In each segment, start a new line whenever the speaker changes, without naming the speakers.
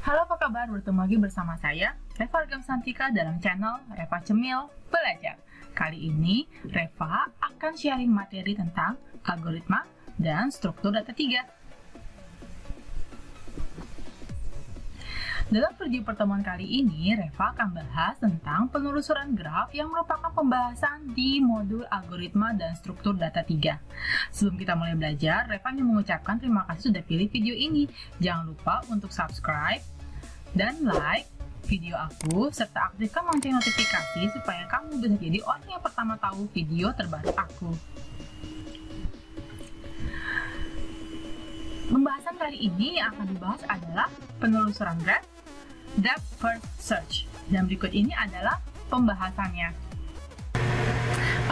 Halo, apa kabar? Bertemu lagi bersama saya, Reva Argamsantika, dalam channel Reva Cemil Belajar. Kali ini, Reva akan sharing materi tentang algoritma dan struktur data 3. Dalam video pertemuan kali ini, Reva akan bahas tentang penelusuran graf yang merupakan pembahasan di modul algoritma dan struktur data 3. Sebelum kita mulai belajar, Reva ingin mengucapkan terima kasih sudah pilih video ini. Jangan lupa untuk subscribe dan like video aku, serta aktifkan lonceng notifikasi supaya kamu bisa jadi orang yang pertama tahu video terbaru aku. Pembahasan kali ini yang akan dibahas adalah penelusuran graf, depth first search, dan berikut ini adalah pembahasannya.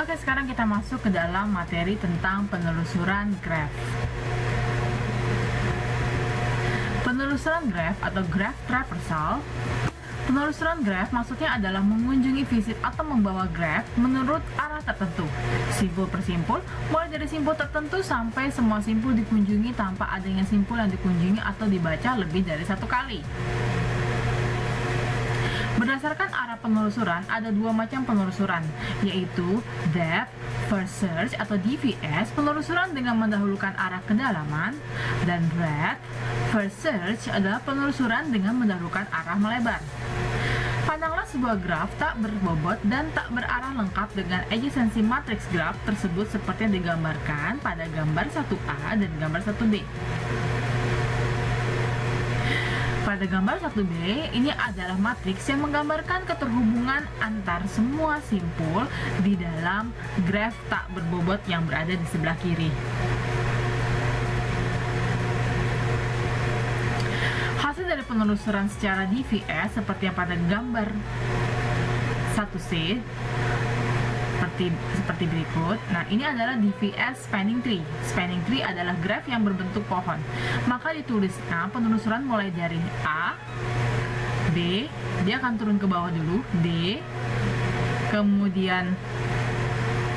Oke, sekarang kita masuk ke dalam materi tentang penelusuran graf. Penelusuran graf atau graph traversal. Penelusuran graf maksudnya adalah mengunjungi visit atau membawa graf menurut arah tertentu, simpul per simpul, mulai dari simpul tertentu sampai semua simpul dikunjungi tanpa adanya simpul yang dikunjungi atau dibaca lebih dari satu kali. Berdasarkan arah penelusuran, ada dua macam penelusuran, yaitu depth first search atau DFS, penelusuran dengan mendahulukan arah kedalaman, dan breadth first search adalah penelusuran dengan mendahulukan arah melebar. Pandanglah sebuah graf tak berbobot dan tak berarah lengkap dengan adjacency matrix graf tersebut seperti yang digambarkan pada gambar 1A dan gambar 1B. Pada gambar 1B, ini adalah matriks yang menggambarkan keterhubungan antar semua simpul di dalam graf tak berbobot yang berada di sebelah kiri. Hasil dari penelusuran secara DFS seperti yang pada gambar 1C seperti berikut. Nah, ini adalah DFS spanning tree. Spanning tree adalah graf yang berbentuk pohon. Maka ditulisnya penelusuran mulai dari A, B, dia akan turun ke bawah dulu, D, kemudian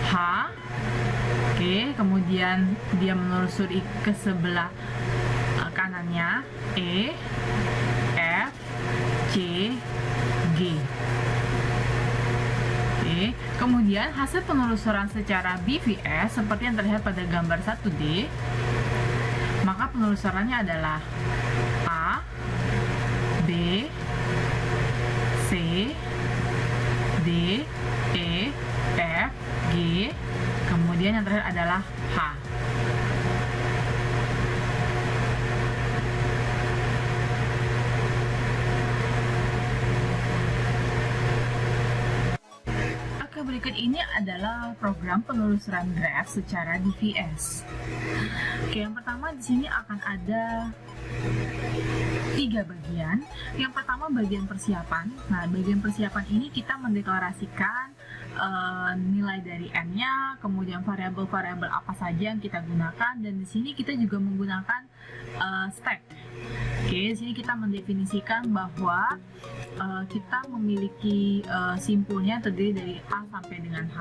H, oke, kemudian dia menelusuri ke sebelah kanannya, E, F, C, G. Oke, kemudian hasil penelusuran secara BVS seperti yang terlihat pada gambar 1D, maka penelusurannya adalah A, B, C, D, E, F, G, kemudian yang terakhir adalah H. Berikut ini adalah program penelusuran graf secara DFS. Oke, yang pertama di sini akan ada 3 bagian. Yang pertama bagian persiapan. Nah, bagian persiapan ini kita mendeklarasikan nilai dari n-nya, kemudian variabel-variabel apa saja yang kita gunakan, dan di sini kita juga menggunakan stack. Oke, di sini kita mendefinisikan bahwa kita memiliki simpulnya terdiri dari A sampai dengan H,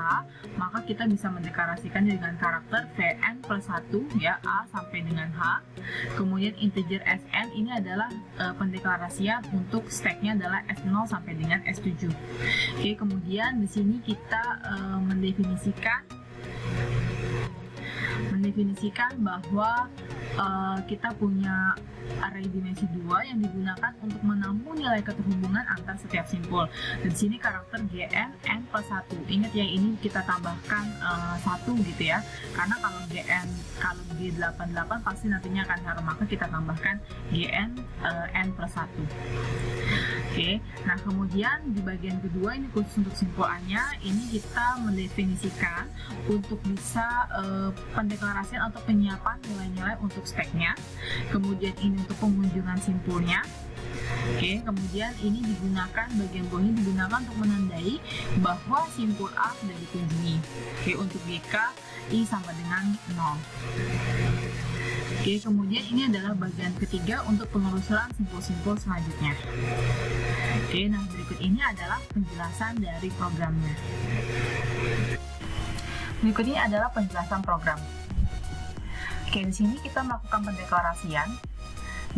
maka kita bisa mendeklarasikan dengan karakter Vn plus 1, ya, A sampai dengan H. Kemudian integer Sn ini adalah pendeklarasian untuk stacknya adalah S0 sampai dengan S7. Oke, kemudian di sini kita mendefinisikan bahwa kita punya array dimensi 2 yang digunakan untuk menampung nilai keterhubungan antar setiap simpul. Dan di sini karakter Gn n plus 1. Ingat ya, ini kita tambahkan 1 gitu ya. Karena kalau G88 pasti nantinya akan harum, maka kita tambahkan Gn n plus 1. Oke, nah kemudian di bagian kedua ini khusus untuk simpul A-nya, ini kita mendefinisikan untuk bisa pendeklarasian atau penyiapan nilai-nilai untuk stacknya. Kemudian ini untuk pengunjungan simpulnya. Oke, kemudian ini digunakan, bagian bawah ini digunakan untuk menandai bahwa simpul A sudah dikunjungi. Oke, untuk GK I sama dengan 0. Oke, kemudian ini adalah bagian ketiga untuk penelusuran simpul-simpul selanjutnya. Oke, nah berikut ini adalah penjelasan dari programnya. Berikut ini adalah penjelasan program. Oke, di sini kita melakukan pendeklarasian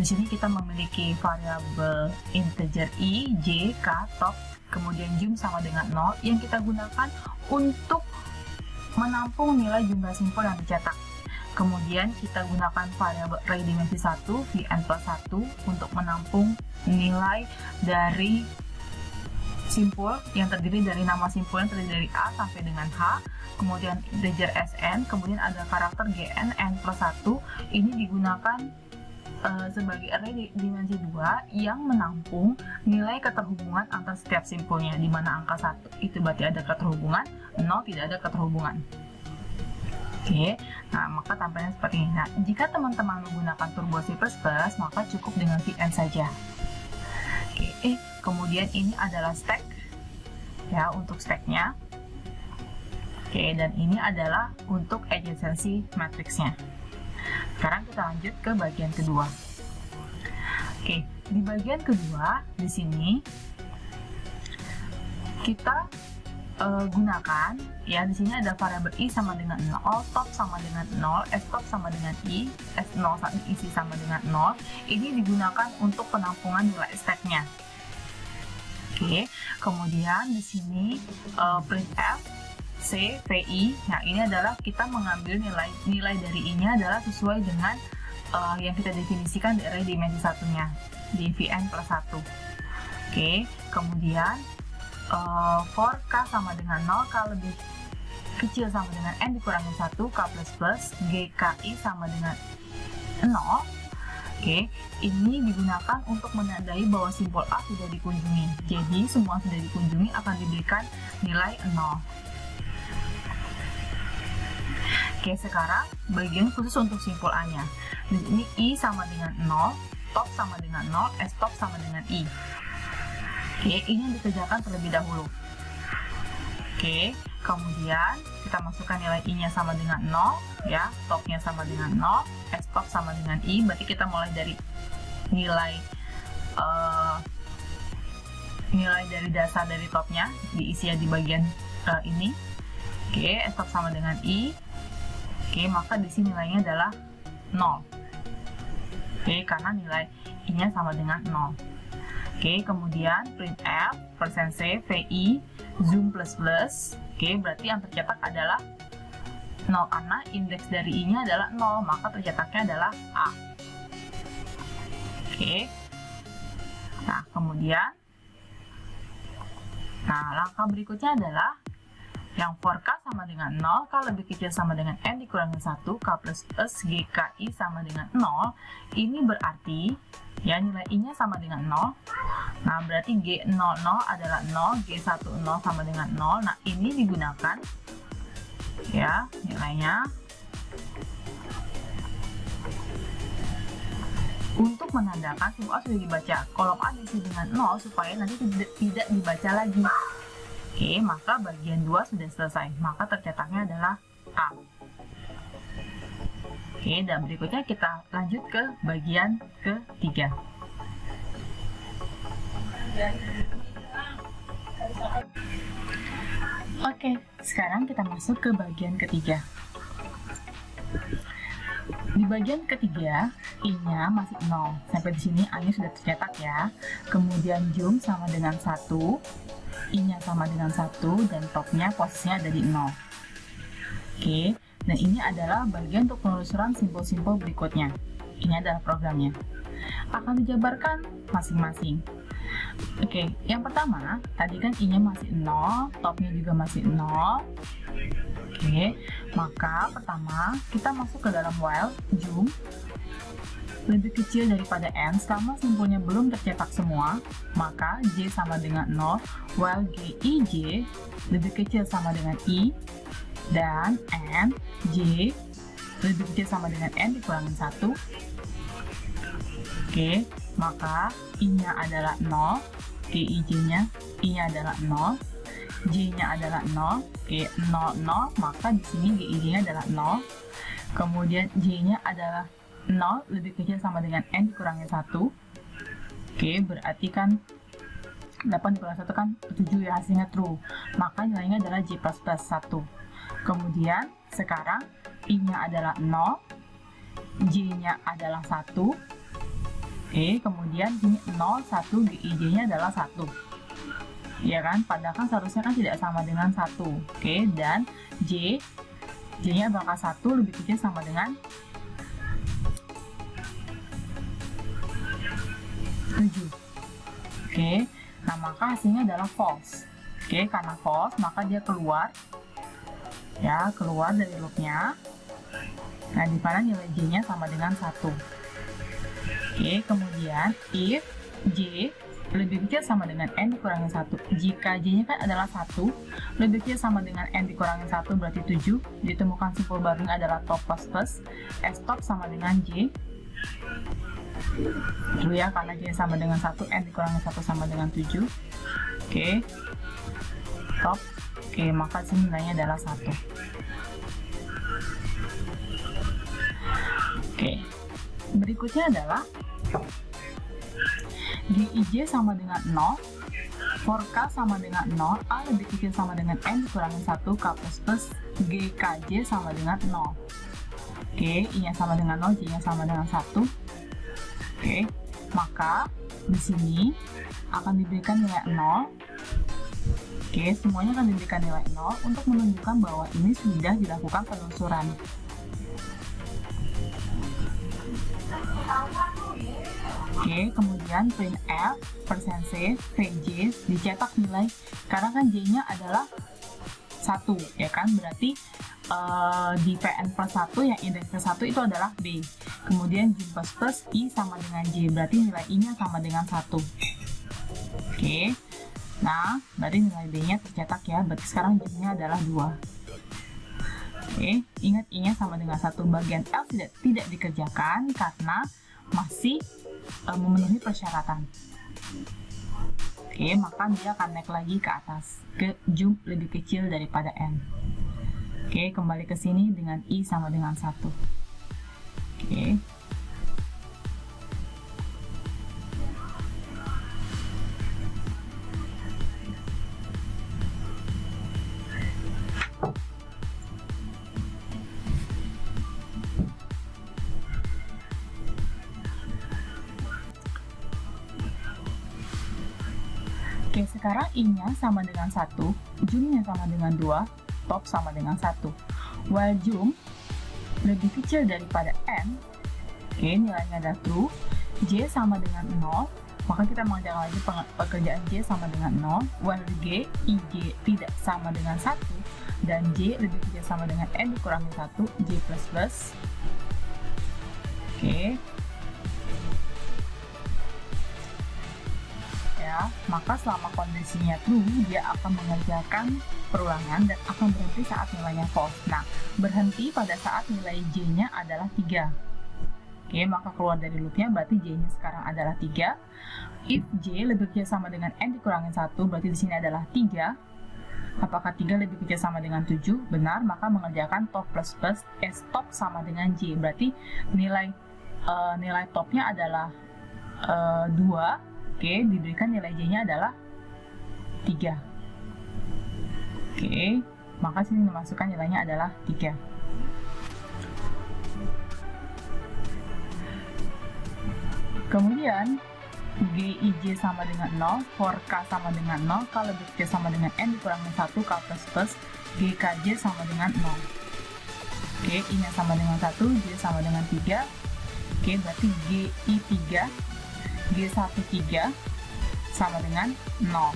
Di sini kita memiliki variabel integer i, j, k, top, kemudian jump sama dengan 0 yang kita gunakan untuk menampung nilai jumlah simpul yang dicetak. Kemudian kita gunakan variabel array dimensi 1, vn plus 1 untuk menampung nilai dari simpul yang terdiri dari nama simpul yang terdiri dari A sampai dengan H, kemudian integer Sn, kemudian ada karakter Gn, n plus 1. Ini digunakan sebagai array dimensi 2 yang menampung nilai keterhubungan antar setiap simpulnya, di mana angka 1 itu berarti ada keterhubungan, 0 tidak ada keterhubungan. Oke, nah maka tampilnya seperti ini. Nah, jika teman-teman menggunakan Turbo C++, maka cukup dengan vn saja. Oke, kemudian ini adalah stack, ya, untuk stacknya. Oke, dan ini adalah untuk adjacency matrixnya. Sekarang kita lanjut ke bagian kedua. Oke, di bagian kedua, di sini kita gunakan, ya, di sini ada variabel i sama dengan 0, top sama dengan 0, stop sama dengan i, s0 isi sama dengan 0. Ini digunakan untuk penampungan nilai stacknya. Oke, kemudian di sini printf c vi. Nah, ini adalah kita mengambil nilai dari i-nya adalah sesuai dengan yang kita definisikan di array dimensi satunya di vn plus 1. Oke, kemudian for k sama dengan 0, k lebih kecil sama dengan n dikurangi 1, k plus plus, gki sama dengan 0. Oke, ini digunakan untuk menandai bahwa simpul A sudah dikunjungi. Jadi, semua sudah dikunjungi akan diberikan nilai 0. Oke, sekarang bagian khusus untuk simpul A-nya. Di sini i sama dengan 0, top sama dengan 0, stop sama dengan i. Oke, ini yang dikerjakan terlebih dahulu. Oke, kemudian kita masukkan nilai i-nya sama dengan 0, ya, topnya sama dengan 0, stop sama dengan i, berarti kita mulai dari nilai dari dasar dari topnya, diisi di bagian ini. Oke, stop sama dengan i. Oke, maka di sini nilainya adalah 0. Oke, karena nilai i-nya sama dengan 0. Oke, kemudian printf %c vi zoom plus plus. Oke, berarti yang tercetak adalah 0 karena indeks dari i-nya adalah 0, maka tercetaknya adalah a. Oke. Nah, kemudian langkah berikutnya adalah yang for k sama dengan 0, k lebih kecil sama dengan n dikurangi 1, k plus plus, gki sama dengan 0. Ini berarti, ya, nilai i-nya sama dengan 0. Nah, berarti G00 adalah 0, G10 sama dengan 0. Nah, ini digunakan, ya, nilainya untuk menandakan simpul A sudah dibaca. Kolom A diisi dengan 0 supaya nanti tidak dibaca lagi. Oke, maka bagian 2 sudah selesai. Maka tercetaknya adalah A. Oke, dan berikutnya kita lanjut ke bagian ketiga. Oke, sekarang kita masuk ke bagian ketiga. Di bagian ketiga, i-nya masih 0. Sampai di sini a-nya sudah tercetak, ya. Kemudian jump sama dengan 1, i-nya sama dengan 1, dan topnya posisinya ada di 0. Oke, dan ini adalah bagian untuk penelusuran simpul-simpul berikutnya. Ini adalah programnya. Akan dijabarkan masing-masing. Oke, yang pertama, tadi kan i-nya masih 0, topnya juga masih 0. Oke, maka pertama kita masuk ke dalam while jump lebih kecil daripada n selama simpulnya belum tercetak semua, maka j sama dengan 0, while gij lebih kecil sama dengan i, dan n j lebih kecil sama dengan n dikurangi 1. Oke, maka i-nya adalah 0, gij-nya i-nya adalah 0, j-nya adalah 0. Oke, 0, 0, maka di sini gij-nya adalah 0. Kemudian j-nya adalah 0 lebih kecil sama dengan n dikurangi 1. Oke, berarti kan 8 dikurangi 1 kan 7, ya, hasilnya true. Maka nilainya adalah j plus plus 1. Kemudian sekarang i-nya adalah 0, j-nya adalah 1. Oke, kemudian ini 0, 1, GIJ-nya adalah 1. Ya kan? Padahal kan seharusnya kan tidak sama dengan 1. Oke, dan J-nya apakah 1 lebih kecil sama dengan 7. Oke, nah maka hasilnya adalah false. Oke, karena false maka dia keluar dari loopnya. Nah, di mana nilai J-nya sama dengan 1. Oke, kemudian if J lebih kecil sama dengan N dikurangi 1. Jika J-nya kan adalah 1, lebih kecil sama dengan N dikurangi 1 berarti 7. Ditemukan simpul barunya adalah top plus plus. S top sama dengan J. Dulu ya, karena J sama dengan 1, N dikurangi 1 sama dengan 7. Oke, top. Oke, maka sini nilainya adalah 1. Oke, berikutnya adalah GIJ sama dengan 0, for K sama dengan 0, A lebih kecil sama dengan N dikurangi 1, K plus plus, GKJ sama dengan 0. Oke, I-nya sama dengan 0, J-nya sama dengan 1. Oke, maka di sini akan diberikan nilai 0. Oke, semuanya akan diberikan nilai 0 untuk menunjukkan bahwa ini sudah dilakukan penelusuran. Oke, kemudian printf %c VJ dicetak nilai, karena kan J-nya adalah 1, ya kan? Berarti di Pn plus 1 yang indeks plus 1 itu adalah B. Kemudian J plus plus I sama dengan J, berarti nilai I-nya sama dengan 1. Oke, nah berarti nilai B-nya tercetak ya, berarti sekarang J-nya adalah 2. Oke, ingat I-nya sama dengan 1. Bagian L tidak dikerjakan karena masih memenuhi persyaratan. Oke, maka dia akan naik lagi ke atas, ke jump lebih kecil daripada N. Oke, kembali ke sini dengan I sama dengan 1. Oke. Oke, sekarang I-nya sama dengan 1, jump-nya sama dengan 2, top sama dengan 1. While jump lebih kecil daripada N, oke, nilainya adalah true, J sama dengan 0, maka kita mengerjakan lagi pekerjaan J sama dengan 0, while G, IJ tidak sama dengan 1, dan J lebih kecil sama dengan N dikurangi 1, J plus plus. Oke. Ya, maka selama kondisinya true, dia akan mengerjakan perulangan dan akan berhenti saat nilainya false. Nah, berhenti pada saat nilai J-nya adalah 3. Oke, maka keluar dari loopnya, berarti J-nya sekarang adalah 3. If J lebih kecil sama dengan N dikurangi 1, berarti di sini adalah 3. Apakah 3 lebih kecil sama dengan 7? Benar, maka mengerjakan top plus plus, S top sama dengan J. Berarti nilai topnya adalah 2. Oke, diberikan nilai J-nya adalah 3. Oke, maka sini dimasukkan nilainya adalah 3. Kemudian, GIJ sama dengan 0, for K sama dengan 0, K lebih kecil sama dengan N dikurangi 1, K plus plus, GKJ sama dengan 0. Oke, I-nya sama dengan 1, J sama dengan 3. Oke, berarti GI3, G13 sama dengan 0.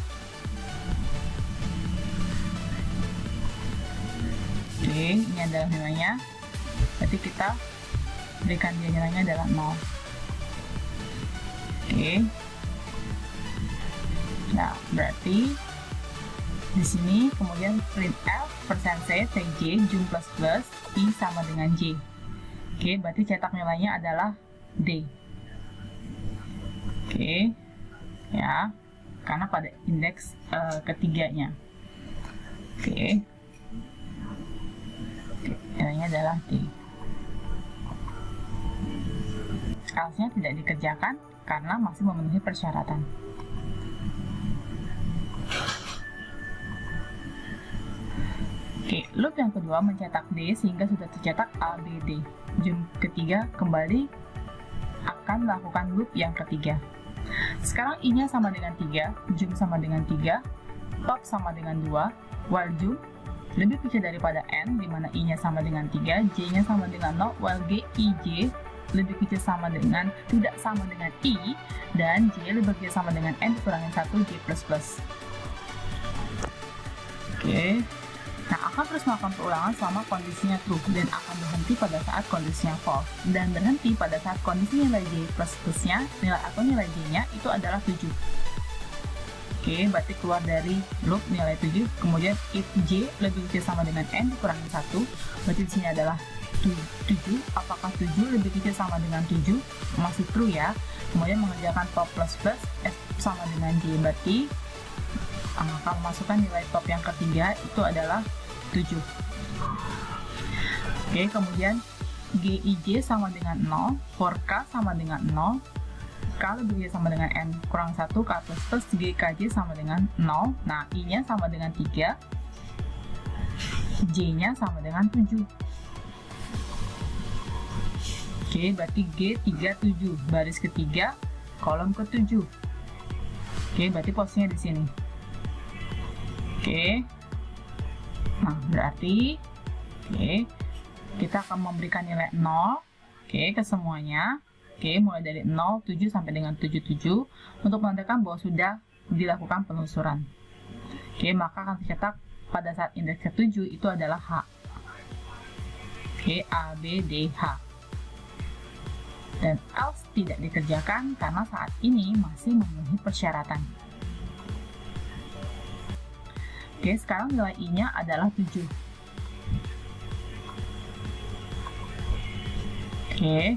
Oke, ini adalah nilainya. Berarti kita berikan dia nilainya adalah 0. Oke. Nah, berarti di sini kemudian printf %c VJ jum plus plus I sama dengan J. Oke, berarti cetak nilainya adalah D. Oke, ya, karena pada indeks ketiganya. Oke, nilainya adalah D. Else-nya tidak dikerjakan karena masih memenuhi persyaratan. Oke, loop yang kedua mencetak D sehingga sudah tercetak A, B, D. Jump ketiga kembali akan melakukan loop yang ketiga. Sekarang I-nya sama dengan 3, jum sama dengan 3, top sama dengan 2, while jum lebih kecil daripada n, di mana I-nya sama dengan 3, J-nya sama dengan 0, while G, I, J lebih kecil sama dengan, tidak sama dengan I, dan J lebih kecil sama dengan n dikurangin 1, J++. Oke. Nah, akan terus melakukan perulangan selama kondisinya true, dan akan berhenti pada saat kondisinya false, dan berhenti pada saat kondisi nilai J plus-plusnya, nilai atau nilai J-nya itu adalah 7. Oke, berarti keluar dari loop nilai 7, kemudian if J lebih kecil sama dengan n dikurangin 1, berarti di sini adalah 7. Apakah 7 lebih kecil sama dengan 7? Masih true ya. Kemudian mengerjakan top plus plus, S sama dengan J, berarti kalau masukkan nilai top yang ketiga itu adalah 7. Oke, kemudian GIJ sama dengan 0, for K sama dengan 0, K lebih kecil sama dengan N kurang 1, K plus GKJ sama dengan 0. Nah, I-nya sama dengan 3, J-nya sama dengan 7. Oke, berarti G37, baris ketiga, kolom ke-7. Oke, berarti posisinya di sini. Oke. Nah, berarti kita akan memberikan nilai 0 ke semuanya. Oke, mulai dari 0, 7 sampai dengan 77 untuk menandakan bahwa sudah dilakukan penelusuran. Oke, maka akan tercetak pada saat indeks ke-7 itu adalah H. Oke, A, B, D, H. Dan else tidak dikerjakan karena saat ini masih memenuhi persyaratan. Oke, sekarang nilai I-nya adalah 7. Oke.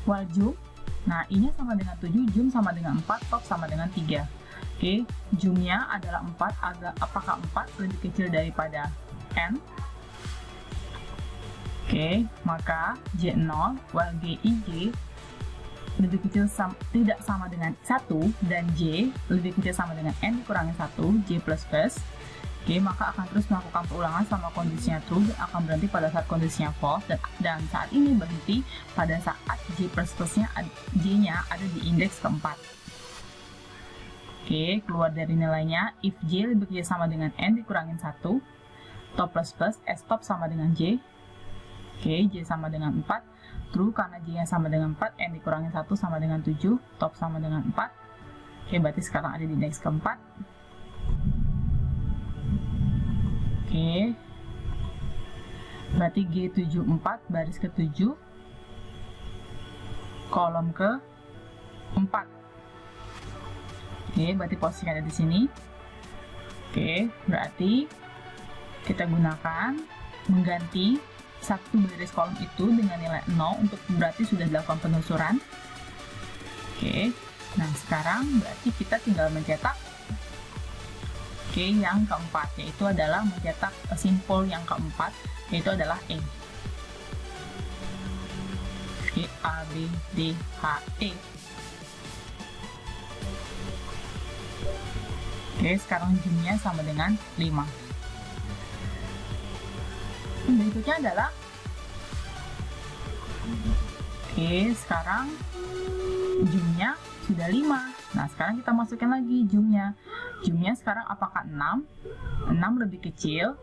While jum, nah I-nya sama dengan 7, jum sama dengan 4, top sama dengan 3. Oke, jumnya adalah 4, apakah 4 lebih kecil daripada n? Oke, maka J0, while GIJ lebih kecil tidak sama dengan 1, dan J lebih kecil sama dengan n dikurangi 1, J++. Oke, maka akan terus melakukan perulangan sama kondisinya true, dan akan berhenti pada saat kondisinya false, dan saat ini berhenti pada saat J++-nya ada di indeks keempat. Oke, keluar dari nilainya, if J lebih kecil sama dengan n dikurangin 1, top plus plus, S top sama dengan J. Oke, J sama dengan 4, true karena J-nya sama dengan 4, n dikurangin 1 sama dengan 7, top sama dengan 4. Oke, berarti sekarang ada di indeks keempat. Oke, berarti G74 baris ke-7, kolom ke-4. Oke, berarti posisinya ada di sini. Oke, berarti kita gunakan mengganti satu baris kolom itu dengan nilai 0 untuk berarti sudah dilakukan penelusuran. Oke, nah sekarang berarti kita tinggal mencetak yang keempat, yaitu adalah mencetak simbol yang keempat, yaitu adalah E. Oke, A, B, D, H, E. Oke, sekarang jumlahnya sama dengan 5. Berikutnya adalah sekarang jumlahnya sudah 5. Nah, sekarang kita masukkan lagi jumlahnya. Jumlahnya sekarang apakah 6? 6 lebih kecil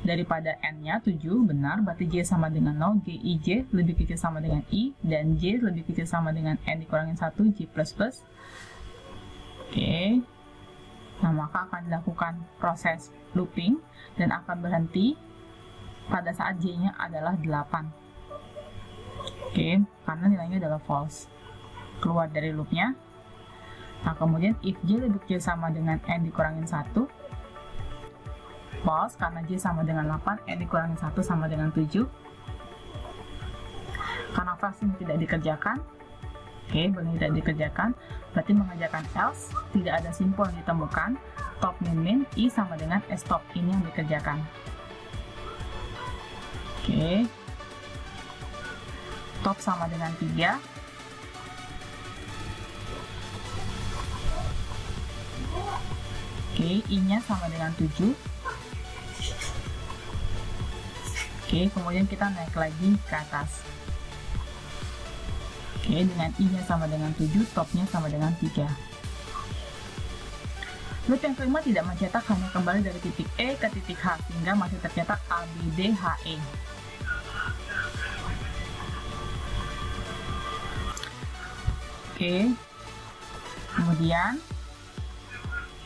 daripada n-nya 7, benar, berarti J sama dengan 0, GIJ lebih kecil sama dengan I, dan J lebih kecil sama dengan n dikurangin 1, J++. Oke. Nah, maka akan dilakukan proses looping dan akan berhenti pada saat J-nya adalah 8. Oke, karena nilainya adalah false. Keluar dari loopnya. Nah, kemudian if J lebih kecil sama dengan n dikurangin 1, false karena J sama dengan 8, n dikurangin 1 sama dengan 7. Karena false ini tidak dikerjakan, tidak dikerjakan, berarti mengerjakan else, tidak ada simbol yang ditemukan, top min I sama dengan S top, ini yang dikerjakan. Top sama dengan 3, I-nya sama dengan 7, Oke, kemudian kita naik lagi ke atas. Oke, dengan I-nya sama dengan 7, topnya sama dengan 3. Loop yang kelima tidak mencetak, hanya kembali dari titik E ke titik H, sehingga masih tercetak A, B, D, H, E. Oke, kemudian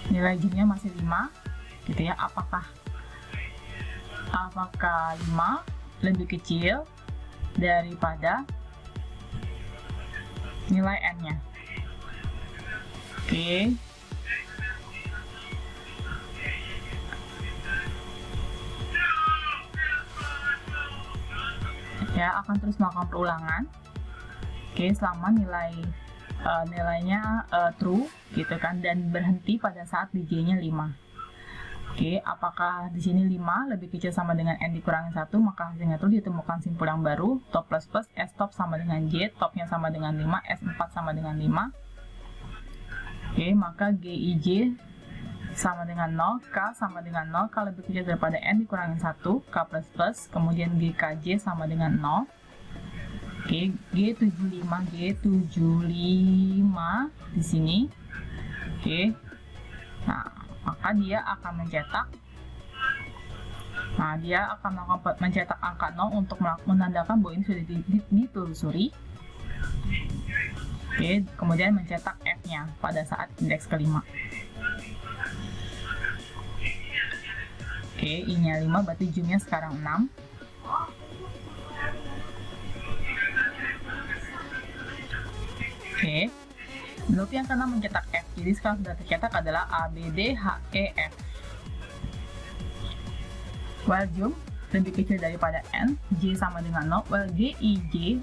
nilai jumnya masih 5, gitu ya. Apakah 5 lebih kecil daripada nilai n-nya? Oke. Ya, akan terus melakukan perulangan. Oke, selama nilainya true gitu kan, dan berhenti pada saat di J-nya 5. Oke, apakah di sini 5 lebih kecil sama dengan n dikurangi 1, maka hasilnya true, ditemukan simpul yang baru, top plus plus, S top sama dengan J, topnya sama dengan 5, S4 sama dengan 5. Oke, maka GIJ sama dengan 0, K sama dengan 0, K lebih kecil daripada N dikurangi 1, K plus plus, kemudian GKJ sama dengan 0. Oke, G75 di sini. Oke, nah maka dia akan mencetak, mencetak angka 0 untuk menandakan bahwa ini sudah ditelusuri. Oke, kemudian mencetak F-nya pada saat indeks kelima. Oke, I-nya 5, berarti jumnya sekarang 6. Oke, loop yang keenam mencetak F. Jadi sekarang sudah tercetak adalah A, B, D, H, E, F. While jum lebih kecil daripada N, J sama dengan 0, while G, I, J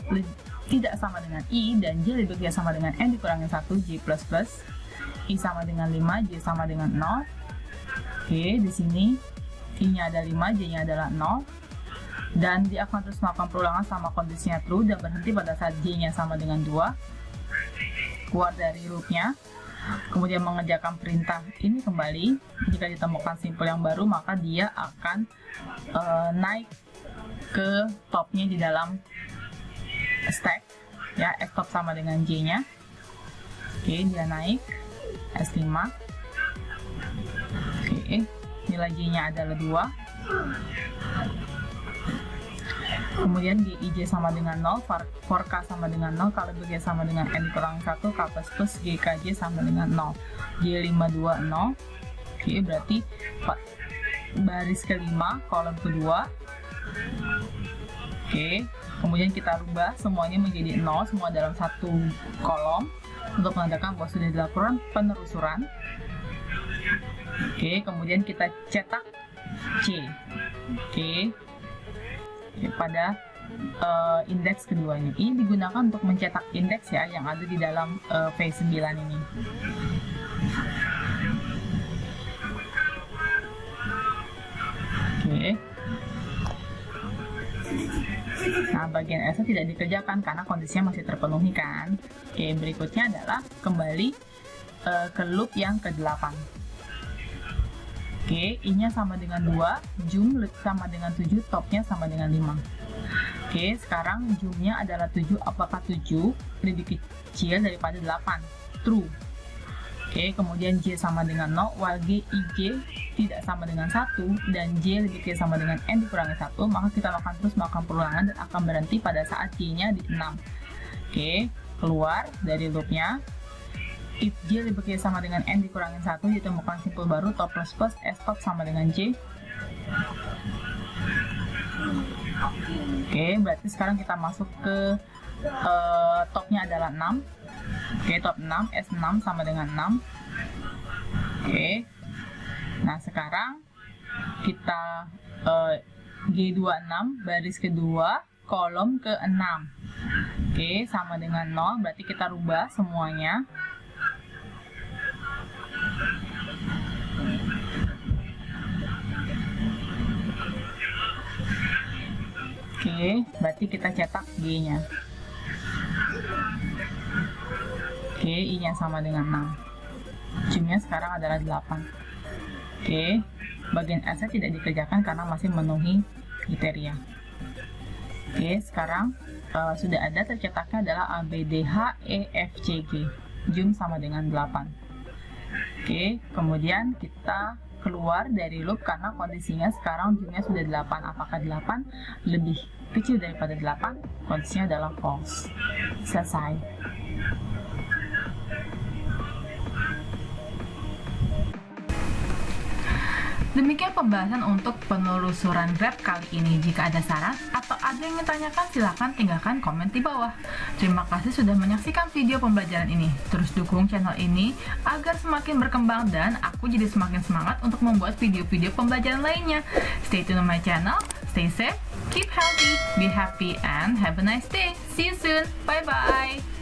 tidak sama dengan I, dan J lebih kecil sama dengan N dikurangi 1, J plus plus, I sama dengan 5, J sama dengan 0. Oke, di sini I-nya ada 5, J-nya adalah 0, dan dia akan terus melakukan perulangan sama kondisinya true dan berhenti pada saat J-nya sama dengan 2. Keluar dari loopnya, kemudian mengerjakan perintah ini kembali. Jika ditemukan simpul yang baru, maka dia akan naik ke topnya di dalam stack, ya. S top sama dengan J-nya. Oke, dia naik S5. Oke, nilai J-nya adalah 2. Kemudian GIJ sama dengan 0, for K sama dengan 0, K lebih kecil sama dengan N dikurangi 1, K plus plus, GKJ sama dengan 0, J520. Oke, berarti baris kelima, kolom kedua. Oke, kemudian kita rubah semuanya menjadi 0, semua dalam satu kolom, untuk menandakan bahwa sudah dilakukan penelusuran. Oke, kemudian kita cetak C. Oke, pada indeks keduanya. Ini digunakan untuk mencetak indeks, ya, yang ada di dalam V9 ini. Oke. Nah, bagian S tidak dikerjakan karena kondisinya masih terpenuhi kan. Oke, berikutnya adalah kembali ke loop yang ke-8. Oke, I-nya sama dengan 2, jum sama dengan 7, topnya sama dengan 5. Oke, sekarang jumnya adalah 7, apakah 7 lebih kecil daripada 8? True. Oke, kemudian J sama dengan 0, while G, I, J tidak sama dengan 1, dan J lebih kecil sama dengan N dikurangi 1, maka kita akan terus melakukan perulangan dan akan berhenti pada saat J-nya di 6. Oke, keluar dari loopnya. If J lebih kecil sama dengan N dikurangi 1, ditemukan simpul baru, top plus plus, S top sama dengan J. Oke, berarti sekarang kita masuk ke topnya adalah 6. Oke, top 6, S6 sama dengan 6. Oke, nah sekarang kita G26, baris kedua, kolom ke-6. Oke, sama dengan 0, berarti kita rubah semuanya. Oke, berarti kita cetak G-nya. Oke, I-nya sama dengan 6. Jumnya sekarang adalah 8. Oke, bagian S tidak dikerjakan karena masih memenuhi kriteria. Oke, sekarang sudah ada tercetaknya adalah A, B, D, H, E, F, G, G. Jum sama dengan 8. Oke, kemudian kita keluar dari loop karena kondisinya sekarang jumnya sudah 8. Apakah 8 lebih kecil daripada 8? Kondisinya adalah false. Selesai. Demikian pembahasan untuk penelusuran grab kali ini. Jika ada saran atau ada yang ditanyakan, silahkan tinggalkan komen di bawah. Terima kasih sudah menyaksikan video pembelajaran ini. Terus dukung channel ini agar semakin berkembang dan aku jadi semakin semangat untuk membuat video-video pembelajaran lainnya. Stay tune on my channel, stay safe, keep healthy, be happy, and have a nice day. See you soon. Bye-bye.